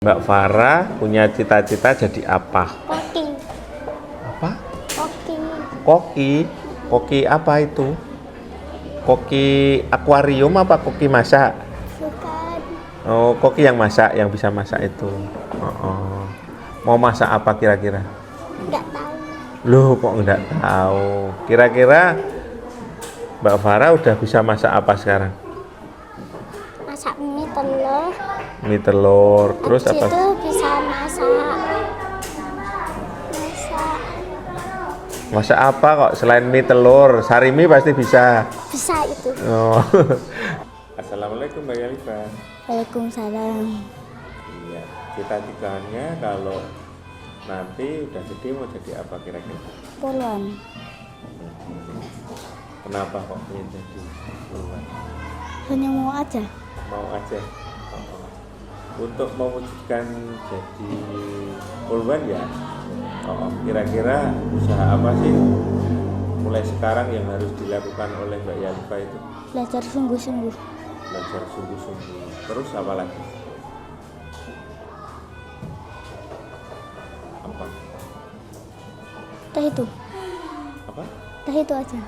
Mbak Farah punya cita-cita jadi apa? Koki. Apa? Koki. Koki. Koki apa itu? Koki akuarium apa koki masak? Bukan. Oh, koki yang masak, yang bisa masak itu. Mau masak apa kira-kira? Enggak tahu. Loh, kok enggak tahu? Kira-kira Mbak Farah udah bisa masak apa sekarang? Masak mie telur. Mie telur, terus Habis apa? itu bisa masak. Masak apa kok selain mie telur? Sarimi pasti bisa. Bisa itu. Oh. Assalamualaikum Mbak Yalifa. Waalaikumsalam. Iya, cita-citanya kalau nanti udah gede mau jadi apa kira-kira? Poluan. Kenapa kok pengen jadi poluan? Hanya mau aja. Mau aja. Untuk mewujudkan jadi poluan ya. Kira-kira usaha apa sih mulai sekarang yang harus dilakukan oleh Mbak Yalifa itu? Belajar sungguh-sungguh. Belajar sungguh-sungguh. Terus apa lagi? Apa? Teh itu. Apa? Teh itu aja.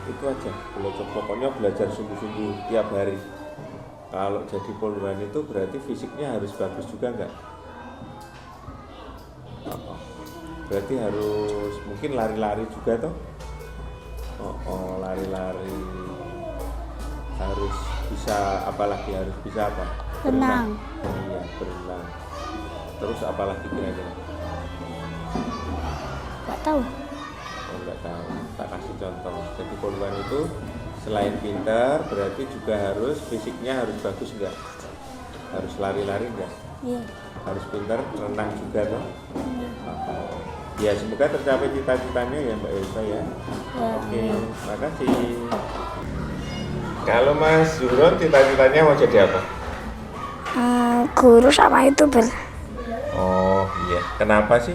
Itu aja. Pokoknya belajar sungguh-sungguh tiap hari. Kalau jadi poluan itu berarti fisiknya harus bagus juga enggak? Berarti harus mungkin lari-lari juga toh? Lari-lari. Harus bisa apalagi harus bisa apa? Renang. Iya, berenang. Terus apalagi kira-kira? Enggak tahu. Oh, enggak tahu. Tak kasih contoh. Jadi poluan itu selain pintar berarti juga harus fisiknya harus bagus enggak? Harus lari-lari enggak? Iya. Harus pintar renang juga toh? Ya semoga tercapai cita-citanya ya Mbak Elsa ya. Oke, makasih. Kalau Mas Zuron cita-citanya mau jadi apa? Guru sama YouTuber. Oh iya, kenapa sih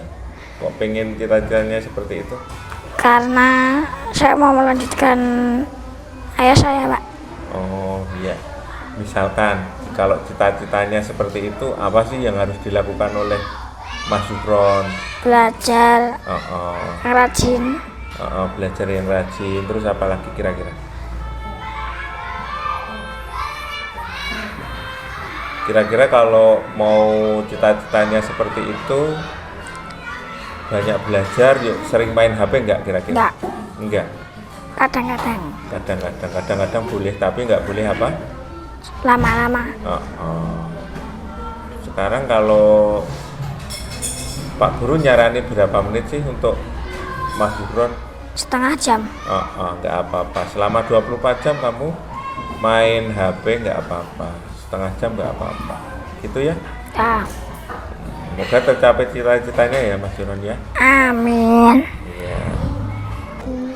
kok pengen cita-citanya seperti itu? Karena saya mau melanjutkan ayah saya, Pak. Oh iya, misalkan kalau cita-citanya seperti itu apa sih yang harus dilakukan oleh Mas Zuron? Belajar rajin. Belajar yang rajin, terus apa lagi kira-kira? Kira-kira kalau mau cita-citanya seperti itu banyak belajar, yuk sering main HP enggak kira-kira? Enggak. Kadang-kadang boleh, tapi enggak boleh apa? Lama-lama. Sekarang kalau Pak Guru nyarani berapa menit sih untuk Mas Zuron? Setengah jam. Enggak apa-apa. Selama 24 jam kamu main HP enggak apa-apa. Setengah jam enggak apa-apa. Gitu ya? Ya. Semoga tercapai cita-citanya ya Mas Zuron ya. Amin. Iya.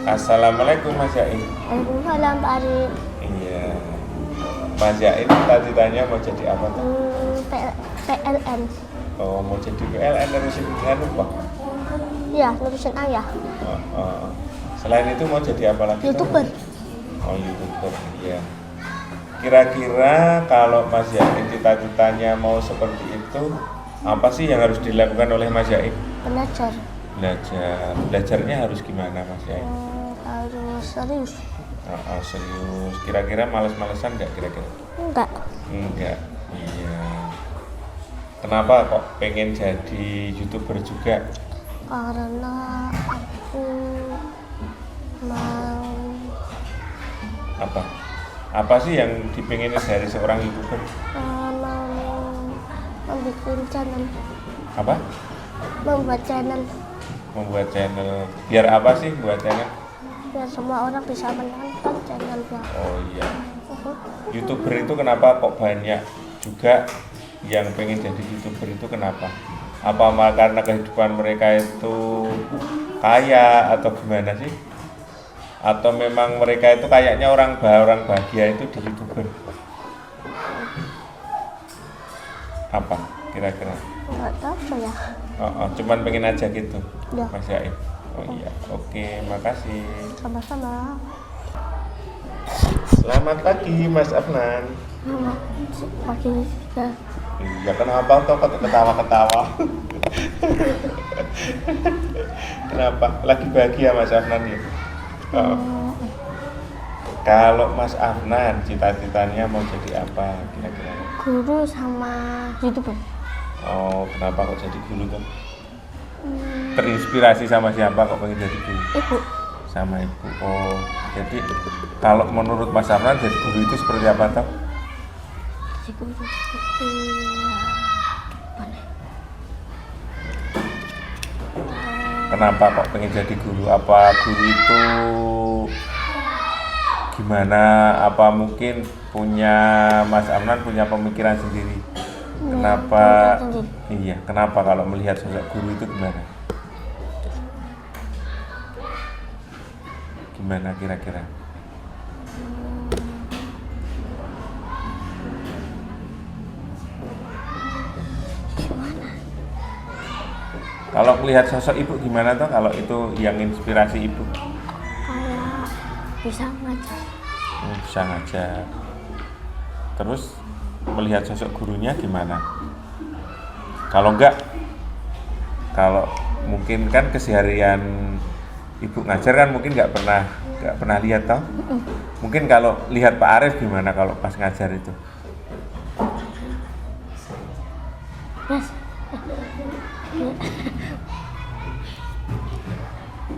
Assalamualaikum Mas Yain. Waalaikumsalam, Pak Arif. Iya. Mas Yain cita-citanya mau jadi apa tuh? PLN. Oh, mau jadi PLN nerusin apa? Iya, nerusin ayah. Selain itu mau jadi apa lagi? YouTuber. Oh, YouTuber, iya. Kira-kira kalau Mas Yain cita-citanya mau seperti itu, apa sih yang harus dilakukan oleh Mas Yain? Belajar. Belajarnya harus gimana Mas Yain? Harus serius. Serius. Kira-kira males-malesan nggak kira-kira? Enggak. Iya. Kenapa kok pengen jadi YouTuber juga? Karena aku mau. Apa sih yang dipinginnya dari seorang YouTuber? Mau membuat channel. Apa? Membuat channel. Biar apa sih buat channel? Biar semua orang bisa menonton channelnya. Oh iya. YouTuber itu kenapa kok banyak juga yang pengen jadi YouTuber itu kenapa? Apa karena kehidupan mereka itu kaya atau gimana sih? Atau memang mereka itu kayaknya orang bahagia itu di YouTuber? Apa kira-kira? Enggak tahu saya. Cuman pengen aja gitu. Ya. Mas Yain. Oh iya. Oke, makasih. Sama-sama. Selamat pagi Mas Afnan. Selamat pagi. Ya. Iya, kenapa toh kok ketawa-ketawa? Kenapa? Lagi bahagia Mas Afnan ya? Oh. Kalau Mas Afnan cita-citanya mau jadi apa kira-kira? Guru sama YouTuber. Oh, kenapa kok jadi guru tuh? Terinspirasi sama siapa kok pengen jadi guru? Ibu. Sama ibu. Oh, jadi kalau menurut Mas Afnan jadi guru itu seperti apa toh? Si guru seperti Kenapa kok pengen jadi guru? Apa guru itu gimana? Apa mungkin punya Mas Afnan punya pemikiran sendiri? Kenapa? Iya, kenapa kalau melihat sosok guru itu gimana? Gimana kira-kira? Kalau melihat sosok ibu gimana toh? Kalau itu yang inspirasi ibu? kayak bisa ngajar. Bisa ngajar. Terus melihat sosok gurunya gimana? Kalau enggak, kalau mungkin kan keseharian ibu ngajar kan mungkin nggak pernah lihat toh? Mungkin kalau lihat Pak Arif gimana kalau pas ngajar itu? Mas,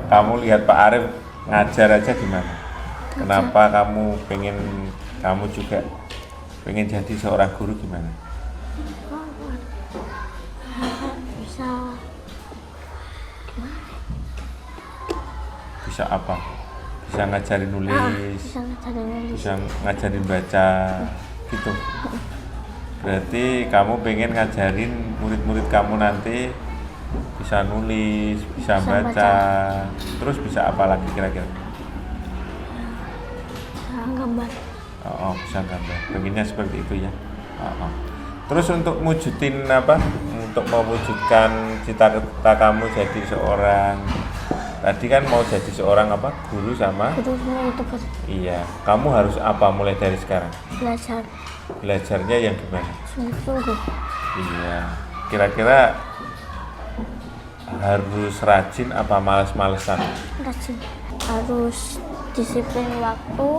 Kamu lihat Pak Arif ngajar aja gimana? Kenapa kamu juga pengen jadi seorang guru gimana? bisa Bisa apa? Bisa ngajarin nulis, bisa ngajarin nulis. bisa ngajarin baca, gitu. Berarti kamu pengen ngajarin murid-murid kamu nanti bisa nulis, bisa baca, terus bisa apa lagi kira-kira? Bisa gambar. Oh, bisa gambar. Pengennya seperti itu ya. Oh. Terus untuk mewujudkan cita-cita kamu jadi seorang, tadi kan mau jadi seorang apa? Guru sama? Guru sama YouTuber. Iya. Kamu harus apa mulai dari sekarang? Belajar Belajarnya yang gimana? sungguh-sungguh. Iya. Kira-kira harus rajin apa males-malesan? Rajin. Harus disiplin waktu.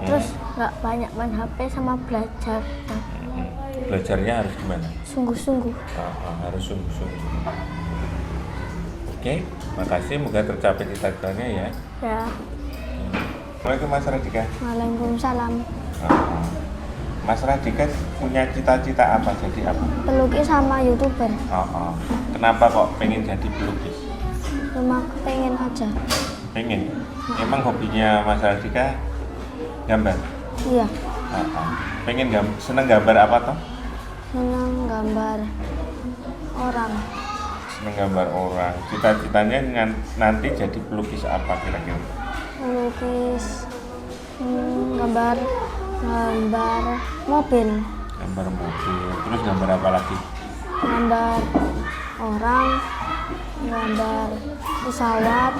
Terus nggak banyak main HP sama belajar. Belajarnya harus gimana? Sungguh-sungguh. Harus sungguh-sungguh. Oke, makasih. Semoga tercapai cita-citanya ya. Ya. Assalamualaikum Mas Radika. Waalaikumsalam. Mas Radika punya cita-cita apa? Jadi apa? Pelukis sama YouTuber. Kenapa kok pengen jadi pelukis? Cuma pengen aja. Pengen? Emang hobinya Mas Radika gambar? Iya. Pengen seneng gambar apa toh? Senang gambar orang. Seneng gambar orang. Cita-citanya nanti jadi pelukis apa kira-kira? Melukis gambar mobil. Gambar mobil. Terus gambar apa lagi? Gambar orang, gambar pesawat.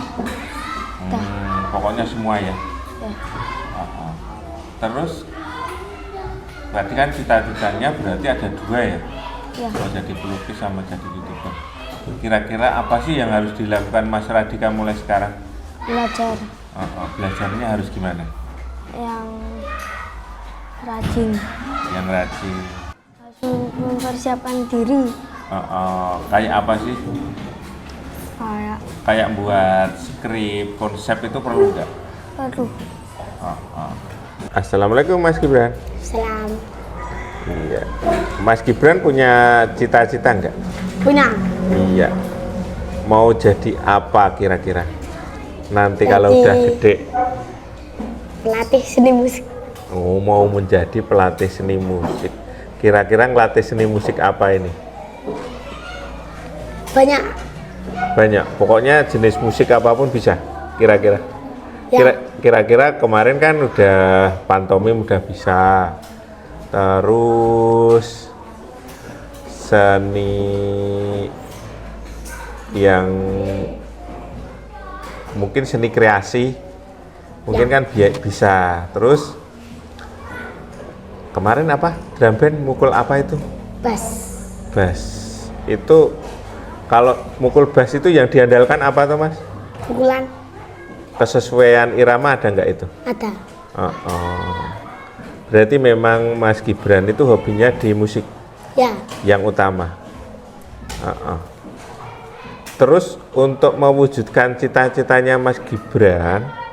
Pokoknya semua ya. Ya. Terus berarti kan cita-citanya berarti ada dua ya? Ya. Mau jadi pelukis sama jadi YouTuber. Kira-kira apa sih yang harus dilakukan Mas Radika mulai sekarang? Belajar Belajarnya harus gimana? yang rajin. Yang rajin. Harus mempersiapkan diri. Kayak apa sih? Kayak buat skrip, konsep itu perlu nggak? Perlu. Assalamualaikum Mas Gibran. Salam. Iya. Mas Gibran punya cita-cita nggak? Punya. Iya. Mau jadi apa kira-kira? Nanti kalau udah gede. Pelatih seni musik. Oh, mau menjadi pelatih seni musik. Kira-kira ngelatih seni musik apa ini? Banyak. Pokoknya jenis musik apapun bisa. Kira-kira. Ya. Kira-kira kemarin kan udah pantomim udah bisa. Terus seni yang mungkin seni kreasi mungkin kan bisa. Terus Kemarin apa? Drum band mukul apa itu? Bass. Bass. Itu kalau mukul bass itu yang diandalkan apa tuh Mas? Pukulan. Kesesuaian irama ada nggak itu? Ada. Berarti memang Mas Gibran itu hobinya di musik Ya. yang utama. Terus untuk mewujudkan cita-citanya Mas Gibran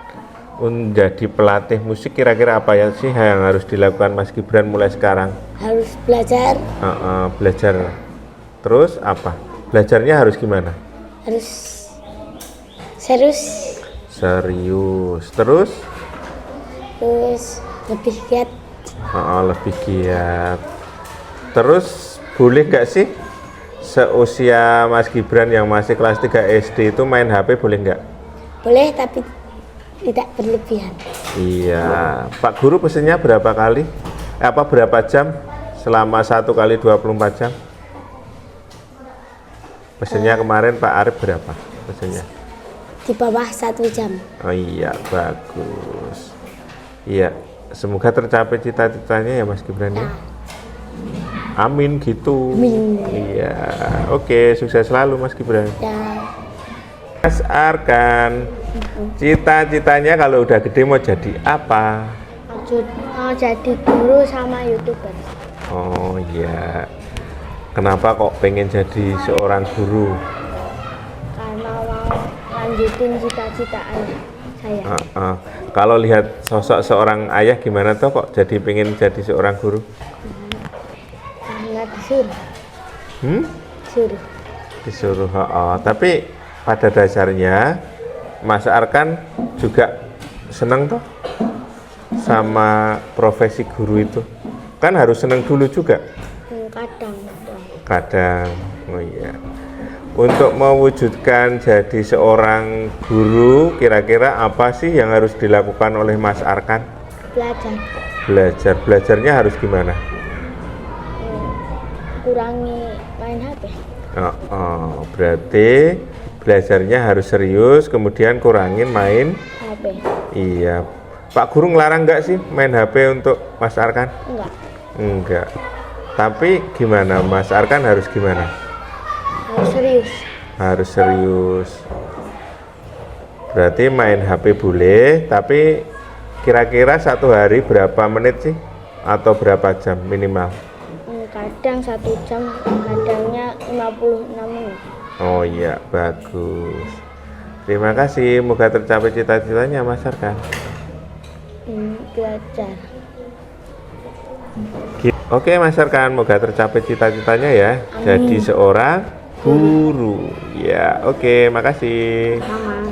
menjadi pelatih musik, kira-kira apa ya sih yang harus dilakukan Mas Gibran mulai sekarang? Harus belajar. Belajar. Terus apa? Belajarnya harus gimana? Harus serius. Serius. Terus? Terus lebih giat. Lebih giat. Terus boleh nggak sih seusia Mas Gibran yang masih kelas 3 SD itu main HP, boleh nggak? Boleh tapi tidak berlebihan. Iya. Pak Guru pesennya berapa kali? Berapa jam selama 1 kali 24 jam? Pesennya kemarin Pak Arif berapa pesennya? Di bawah 1 jam. Oh iya, bagus. Iya, semoga tercapai cita-citanya ya Mas Gibran ya. Amin gitu. Amin. Iya, oke, sukses selalu Mas Gibran. Ya. Mas Arkan, cita-citanya kalau udah gede mau jadi apa? Mau jadi guru sama YouTuber. Oh iya. Kenapa kok pengen jadi seorang guru? Karena mau lanjutin cita-cita ayah saya. Kalau lihat sosok seorang ayah gimana tuh kok jadi pengen jadi seorang guru? Karena disuruh. Disuruh. Disuruh. Tapi pada dasarnya Mas Arkan juga seneng toh sama profesi guru itu. Kan harus seneng dulu juga. Kadang. Oh iya. Untuk mewujudkan jadi seorang guru, kira-kira apa sih yang harus dilakukan oleh Mas Arkan? Belajar. Belajarnya harus gimana? Kurangi main HP. Berarti belajarnya harus serius, kemudian kurangin main HP. Iya. Pak Guru ngelarang nggak sih main HP untuk Mas Arkan? Enggak. Tapi gimana Mas Arkan harus gimana? Harus serius. Harus serius. Berarti main HP boleh, tapi kira-kira satu hari berapa menit sih? Atau berapa jam minimal? Kadang 1 jam, kadangnya 56 menit. Oh iya, bagus. Terima kasih, semoga tercapai cita-citanya Mas Arkan. Belajar. Oke Mas Arkan, semoga tercapai cita-citanya ya. Amin. Jadi seorang guru. Ya, oke, makasih. Sama.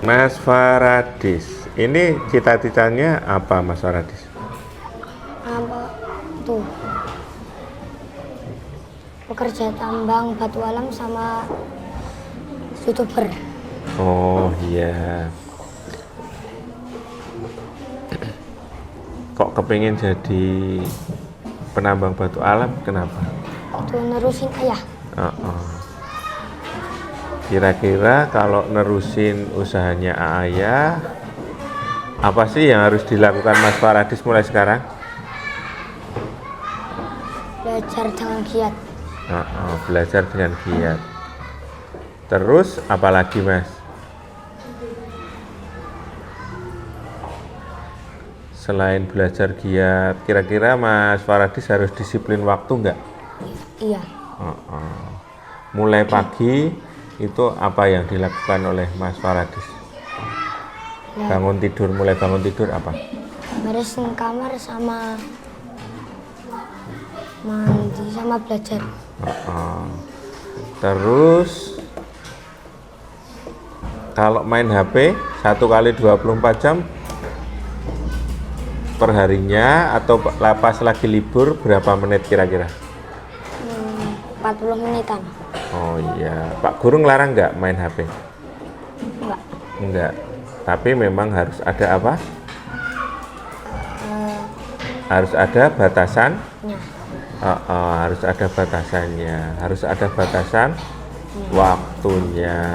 Mas Faradis, ini cita-citanya apa Mas Faradis? Apa tuh? Pekerja tambang batu alam sama YouTuber. Oh iya. Kok kepingin jadi penambang batu alam, kenapa? Tuh nerusin ayah. Kira-kira kalau nerusin usahanya ayah, apa sih yang harus dilakukan Mas Faradis mulai sekarang? Belajar dengan giat. Belajar dengan giat. Terus apalagi Mas? Selain belajar giat, kira-kira Mas Faradis harus disiplin waktu nggak? Iya. Mulai pagi itu apa yang dilakukan oleh Mas Faradis? Mulai bangun tidur apa? Beresin kamar sama mandi sama belajar. Terus kalau main HP 1 kali 24 jam perharinya atau pas lagi libur berapa menit kira-kira? 40 menitan. Oh iya, Pak Guru ngelarang nggak main HP? Enggak. Tapi memang harus ada apa? Harus ada batasan. Harus ada batasannya. Harus ada batasan waktunya.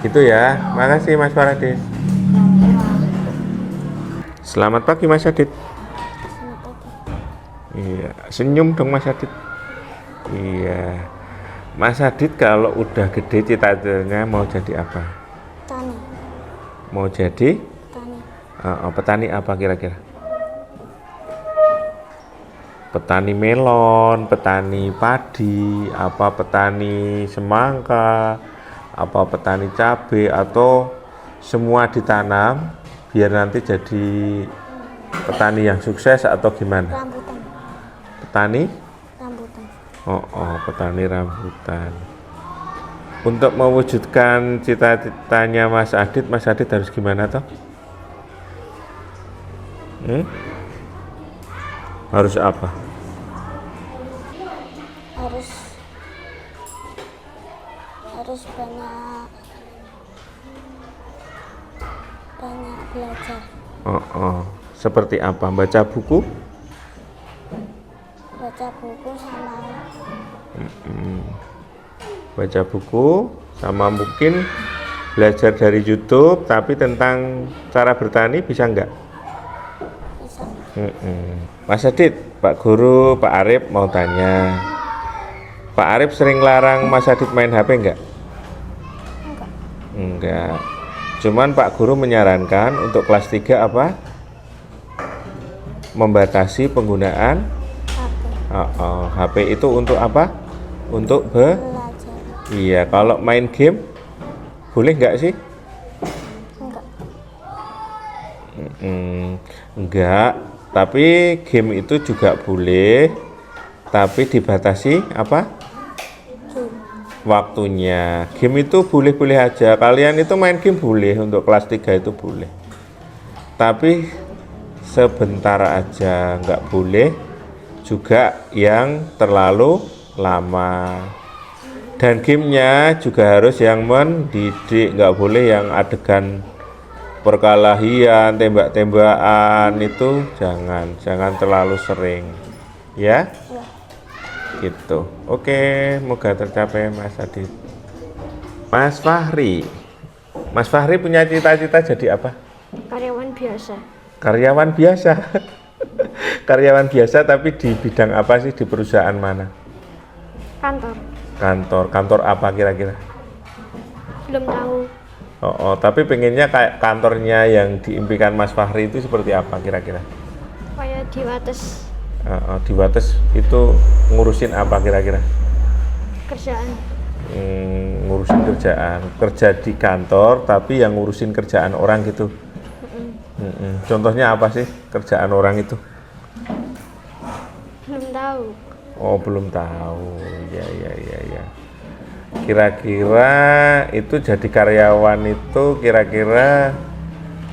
Gitu ya. Makasih Mas Faradis. Selamat pagi Mas Adit. Selamat pagi. Iya, senyum dong Mas Adit. Iya. Mas Adit kalau udah gede cita-citanya mau jadi apa? Tani. Mau jadi Tani. petani apa kira-kira? Petani melon, petani padi, apa petani semangka, apa petani cabai, atau semua ditanam biar nanti jadi petani yang sukses atau gimana? Rambutan. Petani? Rambutan. Petani rambutan. Untuk mewujudkan cita-citanya Mas Adit harus gimana toh? Harus apa? Harus banyak belajar. Seperti apa? Baca buku? Baca buku sama Baca buku sama mungkin belajar dari YouTube, tapi tentang cara bertani bisa nggak? bisa. Mas Adit, Pak Guru, Pak Arif mau tanya. Pak Arif sering larang Mas Adit main HP nggak? Enggak. Cuman Pak Guru menyarankan untuk kelas 3 apa? Membatasi penggunaan HP itu untuk apa? Untuk Belajar. Iya, kalau main game boleh nggak sih? Enggak. Enggak, tapi game itu juga boleh, tapi dibatasi apa? Waktunya. Game itu boleh-boleh aja. Kalian itu main game boleh, untuk kelas 3 itu boleh. Tapi sebentar aja, nggak boleh juga yang terlalu lama. Dan gamenya juga harus yang mendidik, nggak boleh yang adegan perkelahian, tembak-tembakan, itu jangan terlalu sering, ya. Gitu. Oke, moga tercapai Mas Adit. Mas Fahri punya cita-cita jadi apa? Karyawan biasa. Karyawan biasa. Karyawan biasa, tapi di bidang apa sih, di perusahaan mana? Kantor apa kira-kira? Belum tahu. Tapi pengennya kayak kantornya yang diimpikan Mas Fahri itu seperti apa kira-kira? Kayak di Wates. Di Wates itu ngurusin apa kira-kira? Kerjaan. Ngurusin kerjaan, kerja di kantor tapi yang ngurusin kerjaan orang gitu. Contohnya apa sih kerjaan orang itu? Belum tahu. Belum tahu. Ya. Kira-kira itu jadi karyawan itu, kira-kira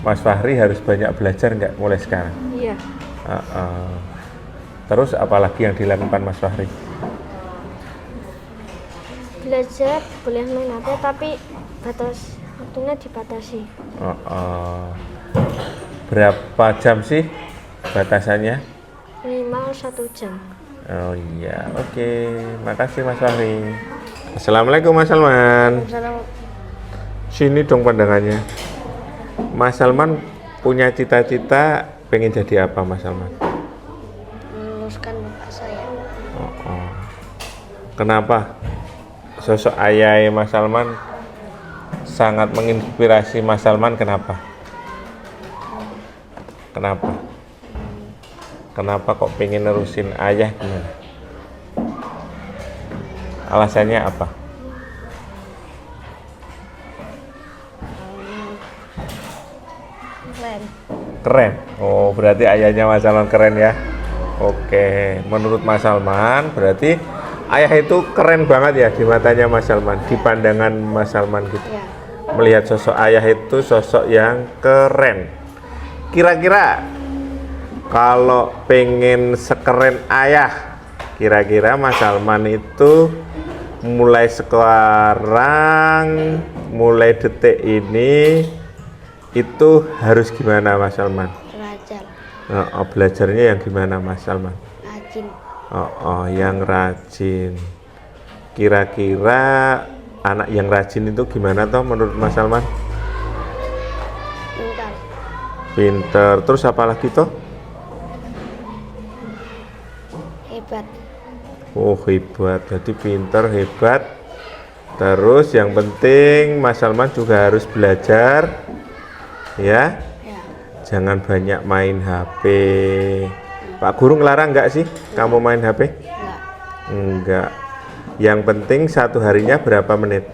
Mas Fahri harus banyak belajar nggak mulai sekarang? Iya. Terus apalagi yang dilakukan Mas Fahri? Belajar, boleh main HP, tapi waktunya dibatasi. Berapa jam sih batasannya? Minimal 1 jam. Oh iya, oke. Makasih Mas Fahri. Assalamualaikum Mas Salman. Sini dong pandangannya. Mas Salman punya cita-cita pengen jadi apa Mas Salman? Meluluskan bapak saya. Kenapa? Sosok ayah Mas Salman sangat menginspirasi Mas Salman, kenapa? Kenapa kok pengen nerusin ayah, gimana? Alasannya apa? Keren. Berarti ayahnya Mas Salman keren ya. Oke, menurut Mas Salman berarti ayah itu keren banget ya di matanya Mas Salman, di pandangan Mas Salman gitu. Ya. Melihat sosok ayah itu sosok yang keren. Kira-kira kalau pengen sekeren ayah, kira-kira Mas Salman itu mulai sekarang, mulai detik ini itu harus gimana Mas Salman? Belajar. Belajarnya yang gimana Mas Salman? Rajin. Yang rajin. Kira-kira anak yang rajin itu gimana toh menurut Mas Salman? Pintar. Terus apa lagi toh? hebat. Oh hebat, jadi pinter, hebat. Terus yang penting Mas Salman juga harus belajar, ya. Ya. Jangan banyak main HP. Pak Guru ngelarang nggak sih kamu main HP? Enggak. Enggak. Yang penting satu harinya berapa menit?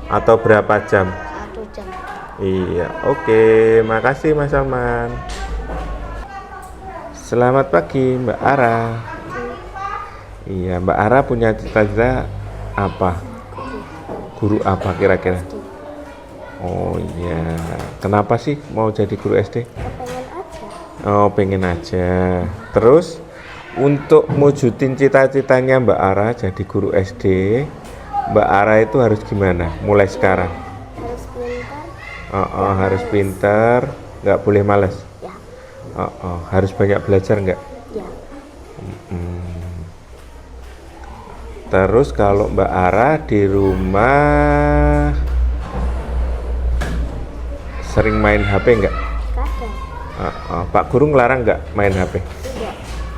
Atau berapa jam? 1 jam. Iya, oke. Makasih Mas Salman. Selamat pagi Mbak Ara. Iya, Mbak Ara punya cita-cita apa? Guru apa kira-kira? Oh iya. Kenapa sih mau jadi guru SD? Pengen aja. Oh, pengen aja. Terus untuk mewujudin cita-citanya Mbak Ara jadi guru SD, Mbak Ara itu harus gimana? Mulai sekarang. Harus pintar. Harus pintar, nggak boleh malas. Ya. Harus banyak belajar nggak? Ya. Terus kalau Mbak Ara di rumah sering main HP nggak? Kadang. Pak Guru ngelarang nggak main HP? Tidak.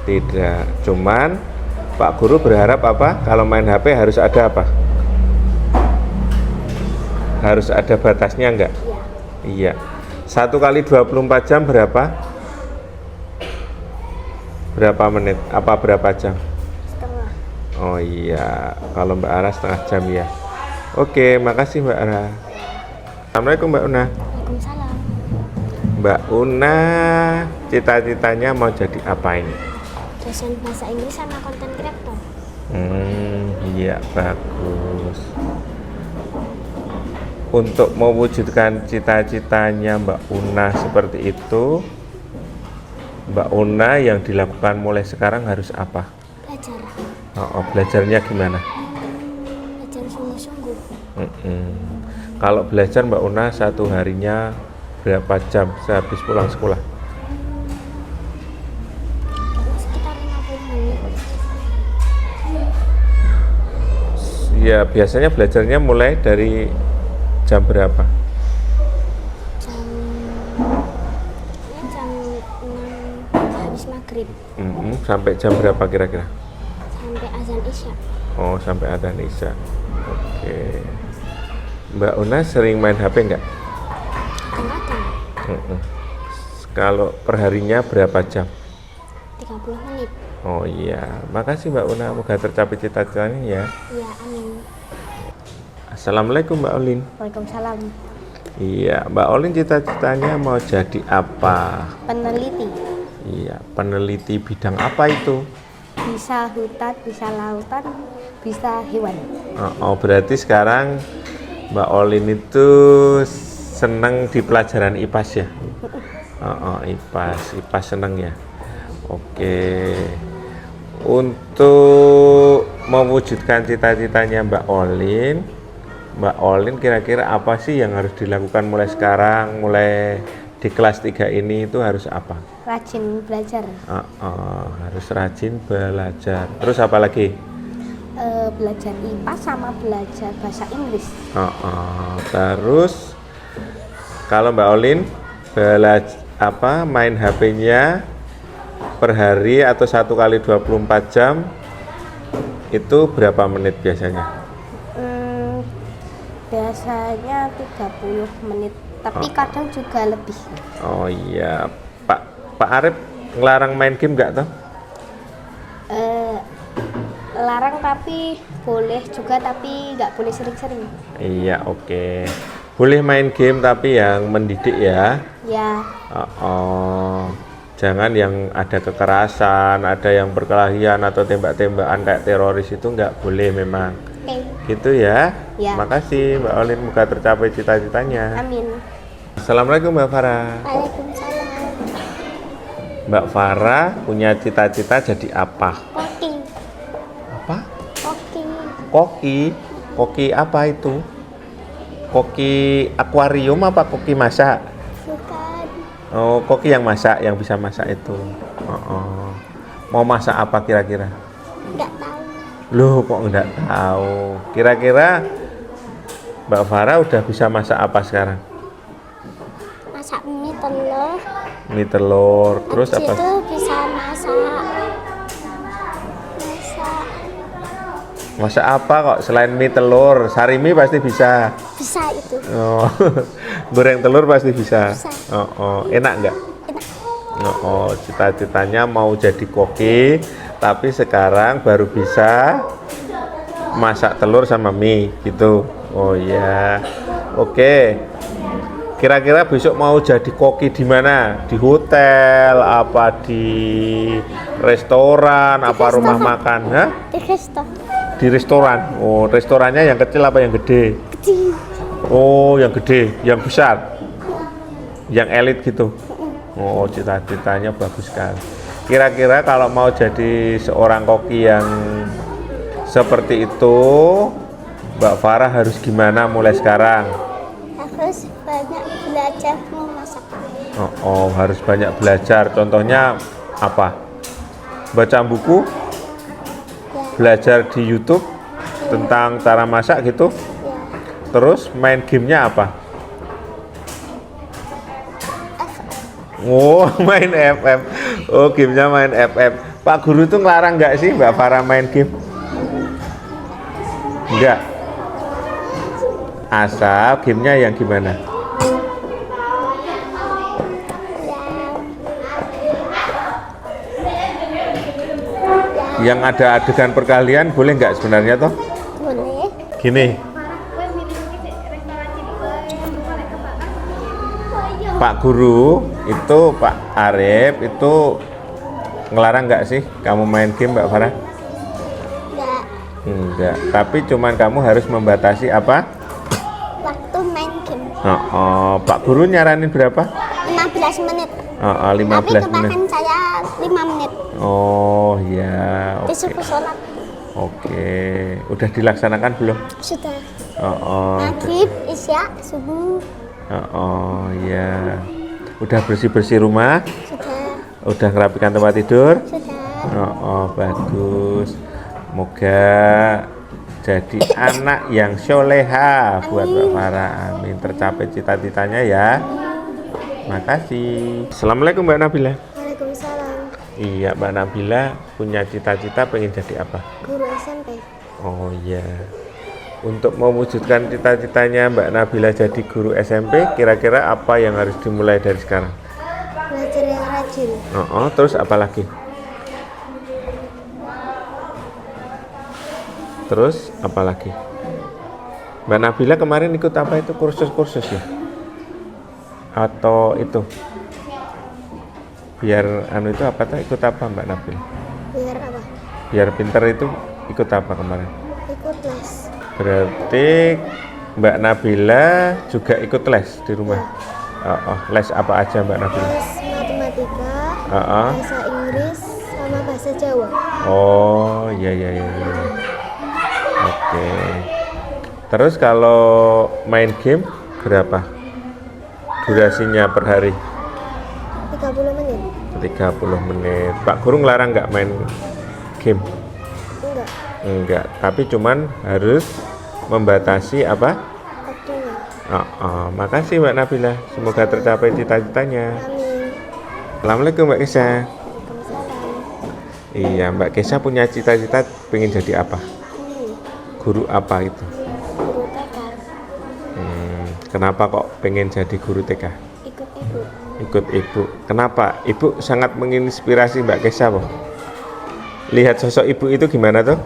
Tidak, cuman Pak Guru berharap apa? Kalau main HP harus ada apa? Harus ada batasnya nggak? Ya. Iya. 1 kali 24 jam berapa? Berapa menit? Apa berapa jam? Setengah. Oh iya, kalau Mbak Ara setengah jam ya. Oke, makasih Mbak Ara. Assalamualaikum Mbak Una. Waalaikumsalam. Mbak Una, cita-citanya mau jadi apa ini? Dosen bahasa Inggris sama konten kreator. Iya bagus. Untuk mewujudkan cita-citanya Mbak Una seperti itu, Mbak Una yang dilakukan mulai sekarang harus apa? Belajar. Belajarnya gimana? Belajar sungguh-sungguh. Kalau belajar Mbak Una satu harinya berapa jam sehabis pulang sekolah? Sekitar 50 menit. Ya biasanya belajarnya mulai dari jam berapa? Jam 6 habis maghrib Sampai jam berapa kira-kira? sampai azan isya. Oh sampai adzan isya. Oke. Mbak Una sering main HP nggak? Kadang-kadang Kalau perharinya berapa jam? 30 menit. Oh iya, makasih Mbak Una, semoga tercapai cita-citanya ya. Ya, amin. Assalamualaikum Mbak Olin. Waalaikumsalam. Iya, Mbak Olin cita-citanya mau jadi apa? Peneliti. Iya, peneliti bidang apa itu? Bisa hutan, bisa lautan, bisa hewan. Berarti sekarang Mbak Olin itu senang di pelajaran IPAS ya? IPAS senang ya. Oke. Untuk mewujudkan cita-citanya Mbak Olin kira-kira apa sih yang harus dilakukan mulai sekarang, mulai di kelas 3 ini itu harus apa? Rajin belajar. Harus rajin belajar. Terus apa lagi? Belajar IPA sama belajar bahasa Inggris. Terus kalau Mbak Olin main HP-nya per hari atau 1 kali 24 jam itu berapa menit biasanya? Biasanya 30 menit, tapi kadang juga lebih. Oh iya, Pak Arif ngelarang main game nggak toh? Larang tapi boleh juga, tapi nggak boleh sering-sering. Iya, oke. Boleh main game tapi yang mendidik ya. Ya. Jangan yang ada kekerasan, ada yang perkelahian atau tembak-tembakan kayak teroris itu nggak boleh memang. Oke. Gitu ya. Ya. Makasih Mbak Olin, semoga tercapai cita-citanya. Amin. Assalamualaikum Mbak Farah. Waalaikumsalam. Mbak Farah punya cita-cita jadi apa? Koki. Apa? Koki. Koki. Koki apa itu? Koki akuarium apa koki masak? Bukan. Oh, koki yang masak, yang bisa masak itu. Mau masak apa kira-kira? Nggak tahu. Loh, kok nggak tahu? Kira-kira Mbak Farah udah bisa masak apa sekarang? Masak mie telur. Mie telur, terus Habis apa? itu bisa masak Masak apa kok selain mie telur? Sari mie pasti bisa. Bisa itu. Oh, goreng telur pasti bisa. Bisa. Enak nggak? Enak. Cita-citanya mau jadi koki, tapi sekarang baru bisa masak telur sama mie gitu. Oh ya, oke. Kira-kira besok mau jadi koki di mana? Di hotel, apa di restoran, apa rumah makan? Hah? Di resto. Di restoran. Oh, restorannya yang kecil apa yang gede? Kecil. Oh, yang gede, yang besar, yang elit gitu. Oh, cita-citanya bagus sekali. Kira-kira kalau mau jadi seorang koki yang seperti itu, Mbak Farah harus gimana mulai sekarang? Harus banyak belajar memasak. Harus banyak belajar. Contohnya apa? Baca buku, belajar di YouTube tentang cara masak gitu. Ya. Terus main gamenya apa? Main FF. Oh, gamenya main FF. Pak Guru tuh ngelarang nggak sih Mbak Farah main game? Enggak. Asal gamenya yang gimana? Yang ada adegan perkalian boleh nggak sebenarnya toh? Boleh. Gini, Pak Guru itu Pak Arif itu ngelarang nggak sih kamu main game Mbak Farah? Enggak. Enggak, tapi cuman kamu harus membatasi apa? Waktu main game. Pak Guru nyaranin berapa? 15 menit. 15 Tapi menit. kebanyakan saya 5 menit. Oh ya, oke. Disuruh sholat. Oke, udah dilaksanakan belum? Sudah. Oke. Maghrib, isya, subuh. Ya. Udah bersih-bersih rumah? Sudah. Udah ngerapikan tempat tidur? Sudah. Bagus. Semoga jadi anak yang soleha buat Mbak Farah. Amin. Tercapai cita-citanya ya. Makasih. Assalamualaikum Mbak Nabila. Waalaikumsalam. Iya, Mbak Nabila punya cita-cita pengen jadi apa? Guru SMP. Oh iya. Untuk mewujudkan cita-citanya Mbak Nabila jadi guru SMP, kira-kira apa yang harus dimulai dari sekarang? Belajar yang rajin. Terus apa lagi? Terus apa lagi? Mbak Nabila kemarin ikut apa itu kursus-kursus ya? Atau itu? Biar itu apa tuh ikut apa Mbak Nabila? Biar apa? Biar pinter itu ikut apa kemarin? Ikut les. Berarti Mbak Nabila juga ikut les di rumah? Les apa aja Mbak Nabila? Les matematika, bahasa Inggris, sama bahasa Jawa. Oh, iya. Oke. Terus kalau main game berapa? Durasinya per hari? 30 menit. 30 menit. Pak Guru ngelarang nggak main game? Enggak. Enggak, tapi cuman harus membatasi apa? Waktunya. Makasih Mbak Nabila. Semoga tercapai cita-citanya. Amin. Assalamualaikum Mbak Kesa. Waalaikumsalam. Iya, Mbak Kesa punya cita-cita pengen jadi apa? Guru apa itu? Guru TK. Kenapa kok pengen jadi guru TK? Ikut ibu. Ikut ibu. Kenapa? Ibu sangat menginspirasi Mbak Kesa, Boh. Lihat sosok ibu itu gimana tuh?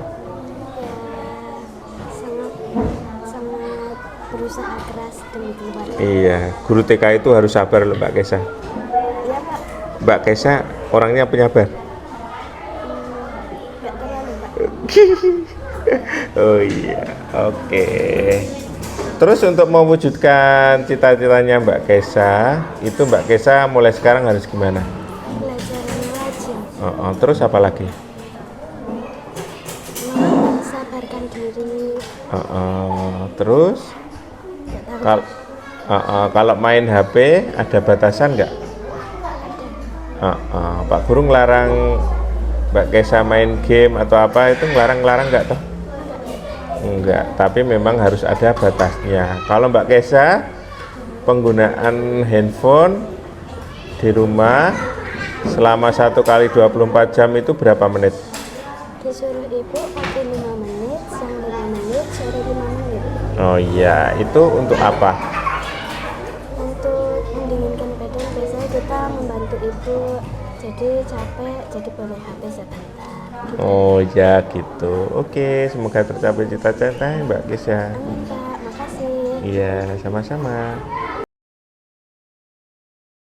Sangat berusaha keras demi keluarga. Iya, guru TK itu harus sabar loh Mbak Kesa. Iya Pak. Mbak Kesa orangnya penyabar. Enggak terlalu Pak. Oh iya, oke. Terus untuk mewujudkan cita-citanya Mbak Kesa, itu Mbak Kesa mulai sekarang harus gimana? Belajar yang rajin. Terus apa lagi? Sabarkan diri. Terus kalau main HP ada batasan nggak? Pak Guru ngelarang Mbak Kesa main game atau apa itu ngelarang nggak toh? Enggak, tapi memang harus ada batasnya. Kalau Mbak Kesa penggunaan handphone di rumah selama 1 kali 24 jam itu berapa menit? Disuruh ibu pakai 5 menit, Oh iya, itu untuk apa? Untuk mendinginkan badan biasanya kita membantu ibu, jadi capek, jadi boleh HP sebentar. Gitu. Oh ya gitu. Oke, semoga tercapai cita-cita Mbak Kes ya. Amin, Kak, makasih. Iya, sama-sama.